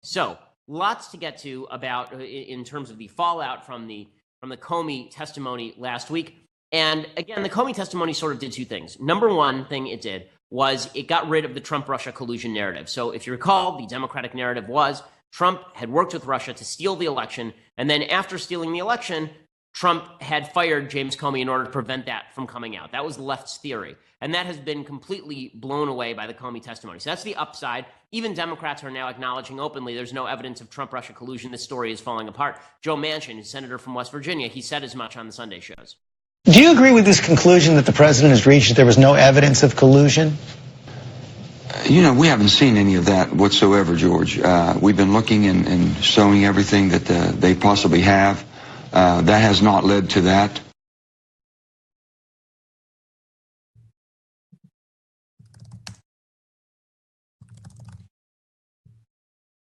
So lots to get to about in terms of the fallout from the Comey testimony last week. And again, the Comey testimony sort of did two things. Number one thing it did was it got rid of the Trump-Russia collusion narrative. So if you recall, the Democratic narrative was Trump had worked with Russia to steal the election, and then after stealing the election, Trump had fired James Comey in order to prevent that from coming out. That was the left's theory. And that has been completely blown away by the Comey testimony. So that's the upside. Even Democrats are now acknowledging openly there's no evidence of Trump-Russia collusion. This story is falling apart. Joe Manchin, a senator from West Virginia, he said as much on the Sunday shows. Do you agree with this conclusion that the president has reached, that there was no evidence of collusion? You know, we haven't seen any of that whatsoever, George. We've been looking and showing everything that they possibly have. That has not led to that.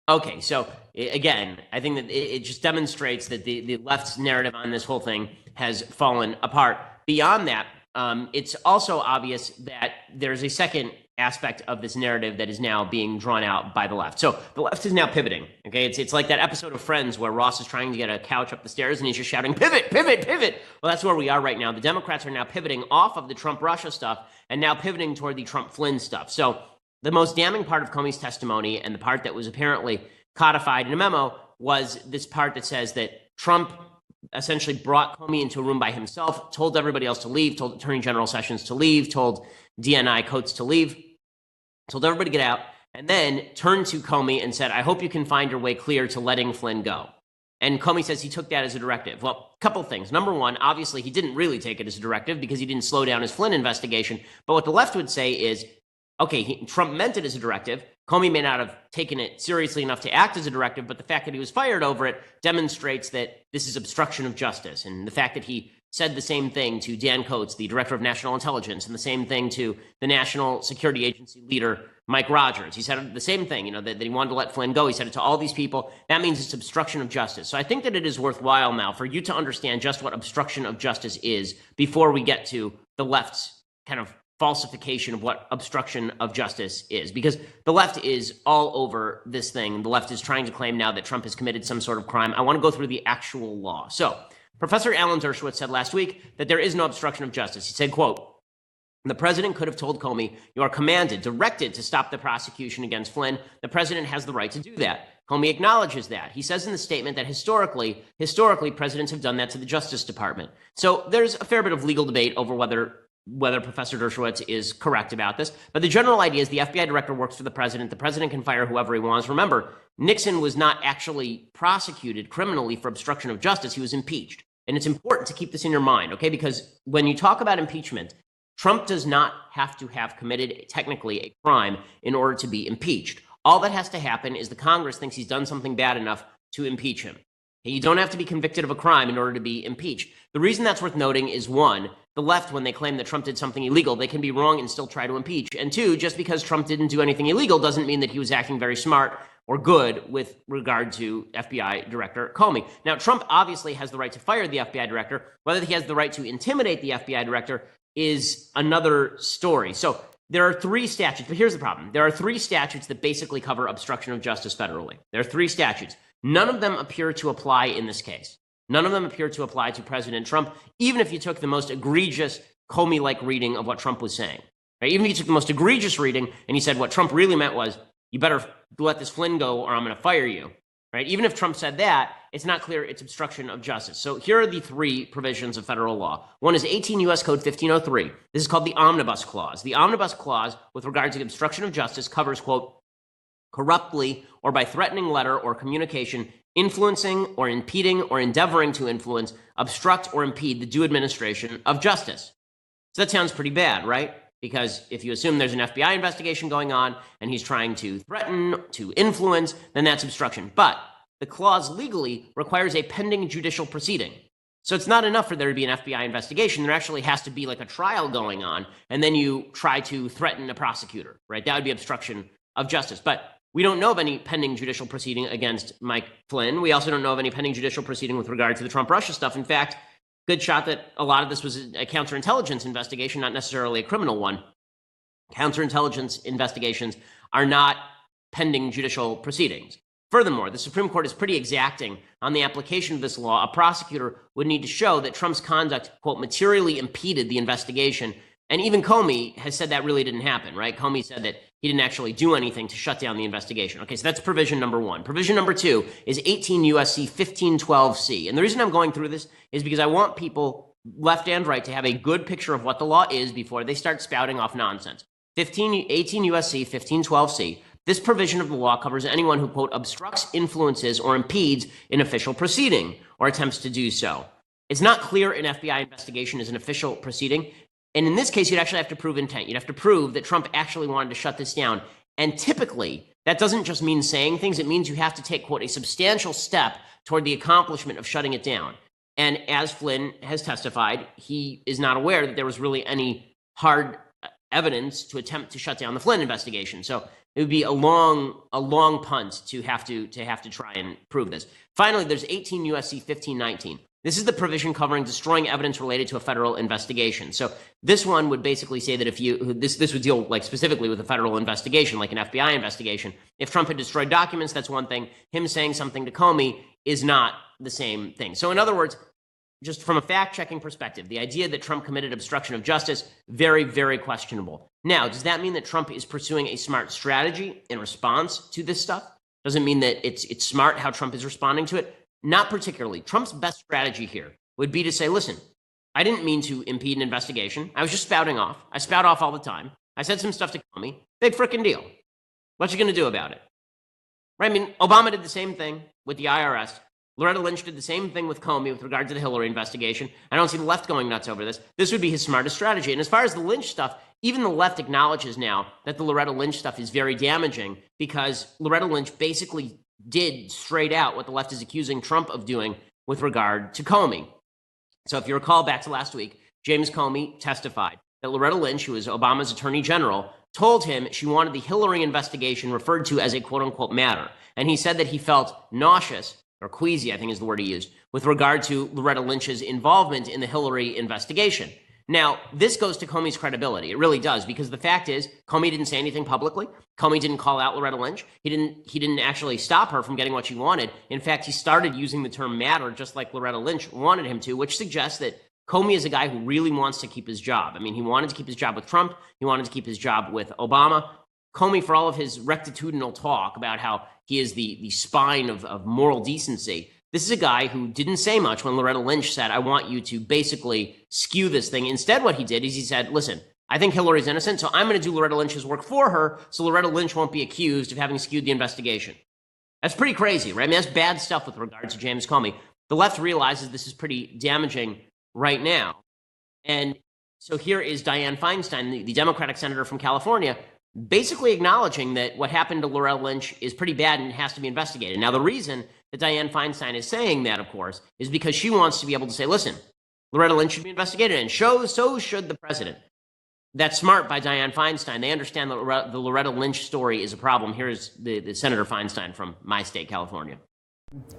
Okay, so again, I think that it just demonstrates that the left's narrative on this whole thing has fallen apart. Beyond that, it's also obvious that there's a second aspect of this narrative that is now being drawn out by the left. So the left is now pivoting. Okay, it's like that episode of Friends where Ross is trying to get a couch up the stairs and he's just shouting, "Pivot, pivot, pivot." Well, that's where we are right now. The Democrats are now pivoting off of the Trump-Russia stuff and now pivoting toward the Trump-Flynn stuff. So the most damning part of Comey's testimony, and the part that was apparently codified in a memo, was this part that says that Trump essentially brought Comey into a room by himself, told everybody else to leave, told Attorney General Sessions to leave, told DNI Coates to leave, told everybody to get out, and then turned to Comey and said, "I hope you can find your way clear to letting Flynn go." And Comey says he took that as a directive. Well, a couple of things. Number one, obviously he didn't really take it as a directive because he didn't slow down his Flynn investigation. But what the left would say is, okay, Trump meant it as a directive. Comey may not have taken it seriously enough to act as a directive, but the fact that he was fired over it demonstrates that this is obstruction of justice. And the fact that he said the same thing to Dan Coates, the director of national intelligence, and the same thing to the National Security Agency leader, Mike Rogers. He said the same thing, that he wanted to let Flynn go. He said it to all these people. That means it's obstruction of justice. So I think that it is worthwhile now for you to understand just what obstruction of justice is before we get to the left's kind of falsification of what obstruction of justice is, because the left is all over this thing. The left is trying to claim now that Trump has committed some sort of crime. I want to go through the actual law. So Professor Alan Dershowitz said last week that there is no obstruction of justice. He said, quote, "The president could have told Comey, 'You are commanded, directed to stop the prosecution against Flynn.' The president has the right to do that." Comey acknowledges that. He says in the statement that historically, presidents have done that to the Justice Department. So there's a fair bit of legal debate over whether Professor Dershowitz is correct about this. But the general idea is the FBI director works for the president. The president can fire whoever he wants. Remember, Nixon was not actually prosecuted criminally for obstruction of justice. He was impeached. And it's important to keep this in your mind, okay? Because when you talk about impeachment, Trump does not have to have committed technically a crime in order to be impeached. All that has to happen is the Congress thinks he's done something bad enough to impeach him. You don't have to be convicted of a crime in order to be impeached. The reason that's worth noting is, one, the left, when they claim that Trump did something illegal, they can be wrong and still try to impeach. And two, just because Trump didn't do anything illegal doesn't mean that he was acting very smart or good with regard to FBI Director Comey. Now, Trump obviously has the right to fire the FBI director. Whether he has the right to intimidate the FBI director is another story. So there are three statutes, but here's the problem. There are three statutes that basically cover obstruction of justice federally. There are three statutes. None of them appear to apply in this case. None of them appear to apply to President Trump, even if you took the most egregious Comey-like reading of what Trump was saying. Right? Even if you took the most egregious reading and you said what Trump really meant was, you better let this Flynn go or I'm going to fire you. Right? Even if Trump said that, it's not clear it's obstruction of justice. So here are the three provisions of federal law. One is 18 U.S. Code 1503. This is called the Omnibus Clause. The Omnibus Clause, with regard to obstruction of justice, covers, quote, corruptly or by threatening letter or communication, influencing or impeding or endeavoring to influence, obstruct or impede the due administration of justice. So that sounds pretty bad, right? Because if you assume there's an FBI investigation going on and he's trying to threaten, to influence, then that's obstruction. But the clause legally requires a pending judicial proceeding. So it's not enough for there to be an FBI investigation. There actually has to be like a trial going on, and then you try to threaten a prosecutor, right? That would be obstruction of justice. But we don't know of any pending judicial proceeding against Mike Flynn. We also don't know of any pending judicial proceeding with regard to the Trump-Russia stuff. In fact, good shot that a lot of this was a counterintelligence investigation, not necessarily a criminal one. Counterintelligence investigations are not pending judicial proceedings. Furthermore, the Supreme Court is pretty exacting on the application of this law. A prosecutor would need to show that Trump's conduct, quote, materially impeded the investigation. And even Comey has said that really didn't happen, right? Comey said that he didn't actually do anything to shut down the investigation. Okay, so that's provision number one. Provision number two is 18 U.S.C. 1512C. And the reason I'm going through this is because I want people, left and right, to have a good picture of what the law is before they start spouting off nonsense. 18 U.S.C. 1512C. This provision of the law covers anyone who, quote, obstructs, influences, or impedes an official proceeding or attempts to do so. It's not clear an FBI investigation is an official proceeding. And in this case, you'd actually have to prove intent. You'd have to prove that Trump actually wanted to shut this down. And typically, that doesn't just mean saying things. It means you have to take, quote, a substantial step toward the accomplishment of shutting it down. And as Flynn has testified, he is not aware that there was really any hard evidence to attempt to shut down the Flynn investigation. So it would be a long punt to have to try and prove this. Finally, there's 18 U.S.C. 1519. This is the provision covering destroying evidence related to a federal investigation. So this one would basically say that if this would deal like specifically with a federal investigation, like an FBI investigation. If Trump had destroyed documents, that's one thing. Him saying something to Comey is not the same thing. So in other words, just from a fact-checking perspective, the idea that Trump committed obstruction of justice, very, very questionable. Now, does that mean that Trump is pursuing a smart strategy in response to this stuff? Doesn't mean that it's smart how Trump is responding to it? Not particularly. Trump's best strategy here would be to say, listen, I didn't mean to impede an investigation. I was just spouting off. I spout off all the time. I said some stuff to Comey. Big frickin' deal. What you going to do about it? Right? I mean, Obama did the same thing with the IRS. Loretta Lynch did the same thing with Comey with regard to the Hillary investigation. I don't see the left going nuts over this. This would be his smartest strategy. And as far as the Lynch stuff, even the left acknowledges now that the Loretta Lynch stuff is very damaging because Loretta Lynch basically did straight out what the left is accusing Trump of doing with regard to Comey. So if you recall back to last week, James Comey testified that Loretta Lynch, who is Obama's attorney general, told him she wanted the Hillary investigation referred to as a quote-unquote matter. And he said that he felt nauseous, or queasy, I think is the word he used, with regard to Loretta Lynch's involvement in the Hillary investigation. Now, this goes to Comey's credibility. It really does, because the fact is, Comey didn't say anything publicly. Comey didn't call out Loretta Lynch. He didn't actually stop her from getting what she wanted. In fact, he started using the term matter just like Loretta Lynch wanted him to, which suggests that Comey is a guy who really wants to keep his job. I mean, he wanted to keep his job with Trump. He wanted to keep his job with Obama. Comey, for all of his rectitudinal talk about how he is the spine of moral decency, this is a guy who didn't say much when Loretta Lynch said, I want you to basically skew this thing. Instead, what he did is he said, listen, I think Hillary's innocent, so I'm going to do Loretta Lynch's work for her so Loretta Lynch won't be accused of having skewed the investigation. That's pretty crazy, right? I mean, that's bad stuff with regard to James Comey. The left realizes this is pretty damaging right now. And so here is Dianne Feinstein, the Democratic senator from California, basically acknowledging that what happened to Loretta Lynch is pretty bad and has to be investigated. Now, the reason that Dianne Feinstein is saying that, of course, is because she wants to be able to say, listen, Loretta Lynch should be investigated, and so should the president. That's smart by Dianne Feinstein. They understand that the Loretta Lynch story is a problem. Here's the Senator Feinstein from my state, California.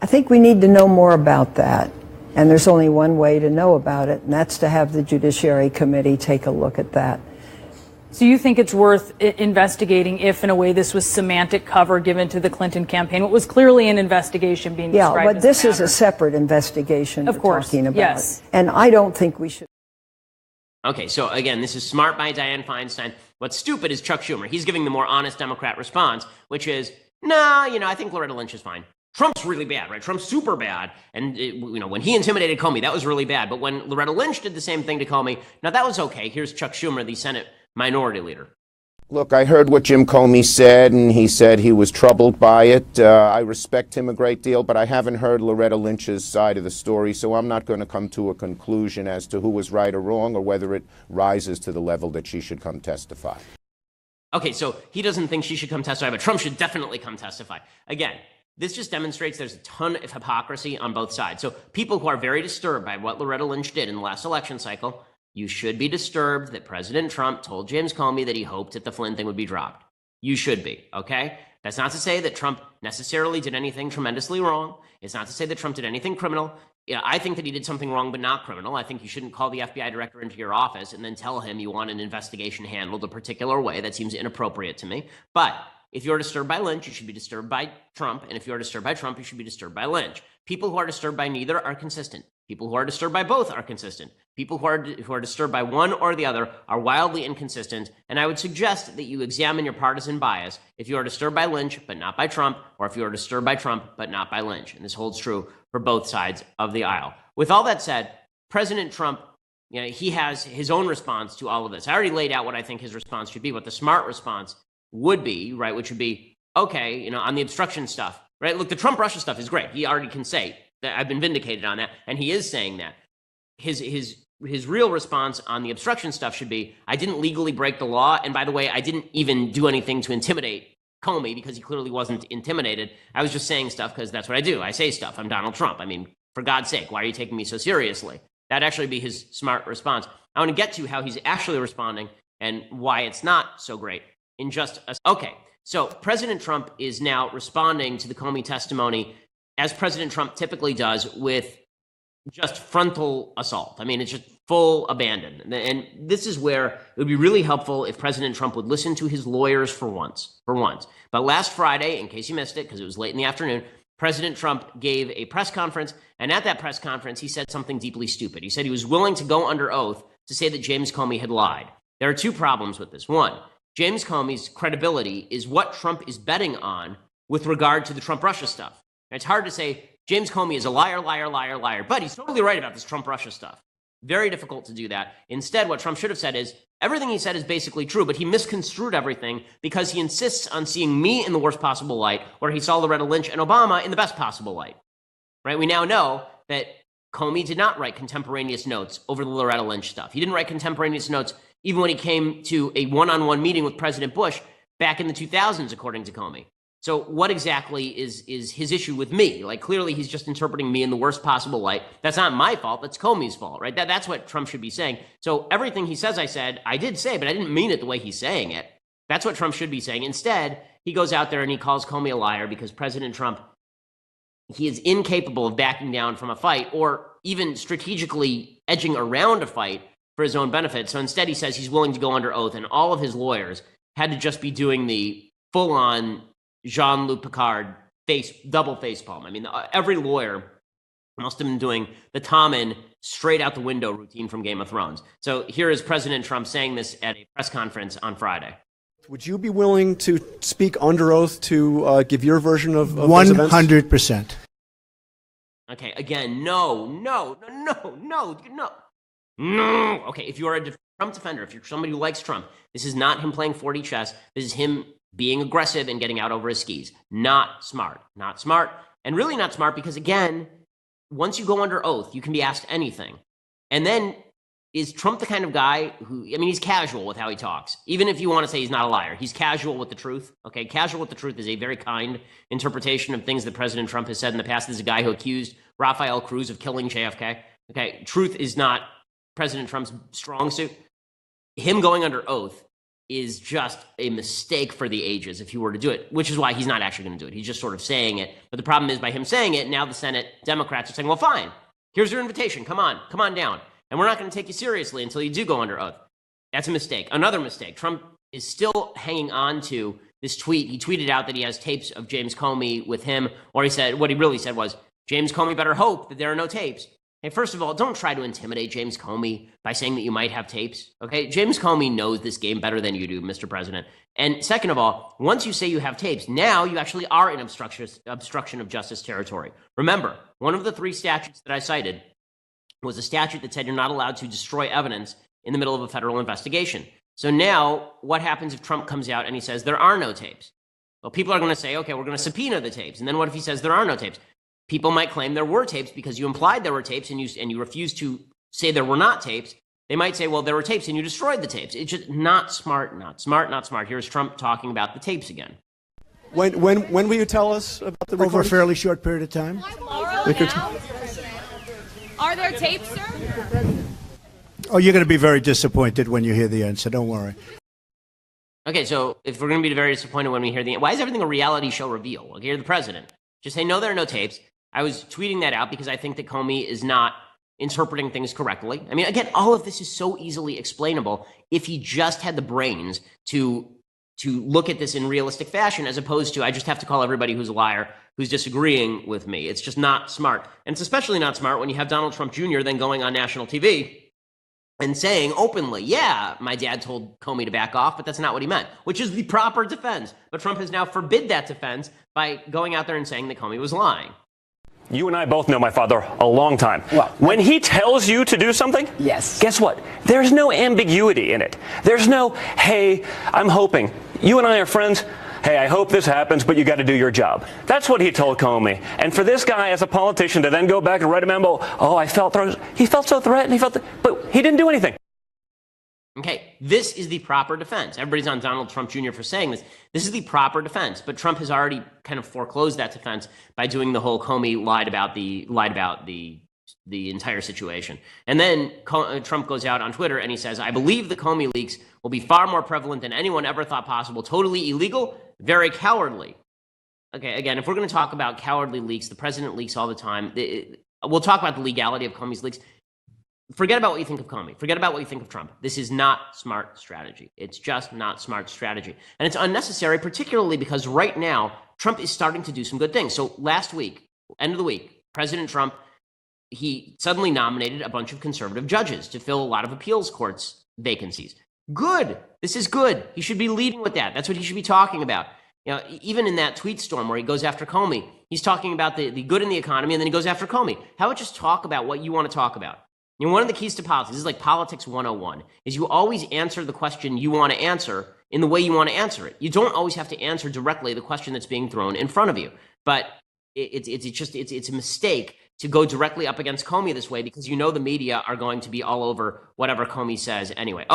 I think we need to know more about that. And there's only one way to know about it, and that's to have the Judiciary Committee take a look at that. So you think it's worth investigating if, in a way, this was semantic cover given to the Clinton campaign? What was clearly an investigation being described as a matter? Yeah, but this is a separate investigation we're talking about. Yes. And I don't think we should. Okay, so again, this is smart by Dianne Feinstein. What's stupid is Chuck Schumer. He's giving the more honest Democrat response, which is, I think Loretta Lynch is fine. Trump's really bad, right? Trump's super bad. And, when he intimidated Comey, that was really bad. But when Loretta Lynch did the same thing to Comey, now that was okay. Here's Chuck Schumer, the Senate Minority Leader. Look, I heard what Jim Comey said, and he said he was troubled by it. I respect him a great deal, but I haven't heard Loretta Lynch's side of the story, so I'm not going to come to a conclusion as to who was right or wrong or whether it rises to the level that she should come testify. Okay, so he doesn't think she should come testify, but Trump should definitely come testify. Again, this just demonstrates there's a ton of hypocrisy on both sides. So people who are very disturbed by what Loretta Lynch did in the last election cycle, you should be disturbed that President Trump told James Comey that he hoped that the Flynn thing would be dropped. You should be, okay? That's not to say that Trump necessarily did anything tremendously wrong. It's not to say that Trump did anything criminal. I think that he did something wrong but not criminal. I think you shouldn't call the FBI director into your office and then tell him you want an investigation handled a particular way. That seems inappropriate to me. But if you're disturbed by Lynch, you should be disturbed by Trump. And if you're disturbed by Trump, you should be disturbed by Lynch. People who are disturbed by neither are consistent. People who are disturbed by both are consistent. People who are disturbed by one or the other are wildly inconsistent. And I would suggest that you examine your partisan bias if you are disturbed by Lynch but not by Trump, or if you are disturbed by Trump but not by Lynch. And this holds true for both sides of the aisle. With all that said, President Trump, he has his own response to all of this. I already laid out what I think his response should be, what the smart response would be, right? Which would be, okay, on the obstruction stuff, right? Look, the Trump-Russia stuff is great. He already can say that I've been vindicated on that, and he is saying that. His real response on the obstruction stuff should be, I didn't legally break the law, and by the way, I didn't even do anything to intimidate Comey because he clearly wasn't intimidated. I was just saying stuff because that's what I do. I say stuff. I'm Donald Trump. I mean, for God's sake, why are you taking me so seriously? That'd actually be his smart response. I want to get to how he's actually responding and why it's not so great in just a... Okay, so President Trump is now responding to the Comey testimony as President Trump typically does, with just frontal assault. I mean, it's just full abandon. And this is where it would be really helpful if President Trump would listen to his lawyers for once. But last Friday, in case you missed it, because it was late in the afternoon, President Trump gave a press conference, and at that press conference, he said something deeply stupid. He said he was willing to go under oath to say that James Comey had lied. There are two problems with this. One, James Comey's credibility is what Trump is betting on with regard to the Trump-Russia stuff. It's hard to say James Comey is a liar, but he's totally right about this Trump-Russia stuff. Very difficult to do that. Instead, what Trump should have said is, everything he said is basically true, but he misconstrued everything because he insists on seeing me in the worst possible light, where he saw Loretta Lynch and Obama in the best possible light. Right? We now know that Comey did not write contemporaneous notes over the Loretta Lynch stuff. He didn't write contemporaneous notes even when he came to a one-on-one meeting with President Bush back in the 2000s, according to Comey. So what exactly is his issue with me? Like, clearly he's just interpreting me in the worst possible light. That's not my fault. That's Comey's fault, right? That's what Trump should be saying. So everything he says I did say, but I didn't mean it the way he's saying it. That's what Trump should be saying. Instead, he goes out there and he calls Comey a liar because President Trump, he is incapable of backing down from a fight or even strategically edging around a fight for his own benefit. So instead, he says he's willing to go under oath, and all of his lawyers had to just be doing the full-on Jean-Luc Picard double facepalm. I mean, every lawyer must have been doing the Tommen straight out the window routine from Game of Thrones. So here is President Trump saying this at a press conference on Friday. Would you be willing to speak under oath to give your version of those events? 100%. Okay, again, no. Okay, if you are a Trump defender, if you're somebody who likes Trump, this is not him playing 4D chess. This is him being aggressive and getting out over his skis. Not smart. And really not smart because, again, once you go under oath, you can be asked anything. And then, is Trump the kind of guy who, he's casual with how he talks. Even if you want to say he's not a liar, he's casual with the truth. Okay, casual with the truth is a very kind interpretation of things that President Trump has said in the past. This is a guy who accused Rafael Cruz of killing JFK. Okay, truth is not President Trump's strong suit. Him going under oath is just a mistake for the ages if he were to do it, which is why he's not actually going to do it. He's just sort of saying it. But the problem is, by him saying it, now the Senate Democrats are saying, well, fine, here's your invitation. Come on down. And we're not going to take you seriously until you do go under oath. That's a mistake. Another mistake. Trump is still hanging on to this tweet. He tweeted out that he has tapes of James Comey with him, or he said, what he really said was, James Comey better hope that there are no tapes. Hey, first of all, don't try to intimidate James Comey by saying that you might have tapes, okay? James Comey knows this game better than you do, Mr. President. And second of all, once you say you have tapes, now you actually are in obstruction of justice territory. Remember, one of the three statutes that I cited was a statute that said you're not allowed to destroy evidence in the middle of a federal investigation. So now, what happens if Trump comes out and he says there are no tapes? Well, people are going to say, okay, we're going to subpoena the tapes. And then what if he says there are no tapes? People might claim there were tapes because you implied there were tapes and you refused to say there were not tapes. They might say, well, there were tapes and you destroyed the tapes. It's just not smart. Here's Trump talking about the tapes again. When will you tell us about the recordings? Over a fairly short period of time. Are there tapes, sir? Oh, you're going to be very disappointed when you hear the answer. Don't worry. Okay, so if we're going to be very disappointed when we hear the answer, why is everything a reality show reveal? Like, you're the president. Just say, no, there are no tapes. I was tweeting that out because I think that Comey is not interpreting things correctly. I mean, again, all of this is so easily explainable if he just had the brains to to look at this in realistic fashion, as opposed to I just have to call everybody who's a liar who's disagreeing with me. It's just not smart. And it's especially not smart when you have Donald Trump Jr. then going on national TV and saying openly, yeah, my dad told Comey to back off, but that's not what he meant, which is the proper defense. But Trump has now forbid that defense by going out there and saying that Comey was lying. You and I both know my father a long time. Well, when he tells you to do something, yes. Guess what? There's no ambiguity in it. There's no, hey, I'm hoping. You and I are friends. Hey, I hope this happens, but you got to do your job. That's what he told Comey. And for this guy as a politician to then go back and write a memo, he felt so threatened, but he didn't do anything. Okay, this is the proper defense. Everybody's on Donald Trump Jr. for saying this. This is the proper defense, but Trump has already kind of foreclosed that defense by doing the whole Comey lied about the entire situation. And then Trump goes out on Twitter and he says, I believe the Comey leaks will be far more prevalent than anyone ever thought possible. Totally illegal, very cowardly. Okay, again, if we're going to talk about cowardly leaks, the president leaks all the time. We'll talk about the legality of Comey's leaks. Forget about what you think of Comey. Forget about what you think of Trump. This is not smart strategy. It's just not smart strategy. And it's unnecessary, particularly because right now, Trump is starting to do some good things. So last week, end of the week, President Trump, he suddenly nominated a bunch of conservative judges to fill a lot of appeals courts vacancies. Good. This is good. He should be leading with that. That's what he should be talking about. You know, even in that tweet storm where he goes after Comey, he's talking about the good in the economy, and then he goes after Comey. How about just talk about what you want to talk about? You know, one of the keys to politics, this is like politics 101, is you always answer the question you want to answer in the way you want to answer it. You don't always have to answer directly the question that's being thrown in front of you. But it's a mistake to go directly up against Comey this way, because you know the media are going to be all over whatever Comey says anyway. Okay.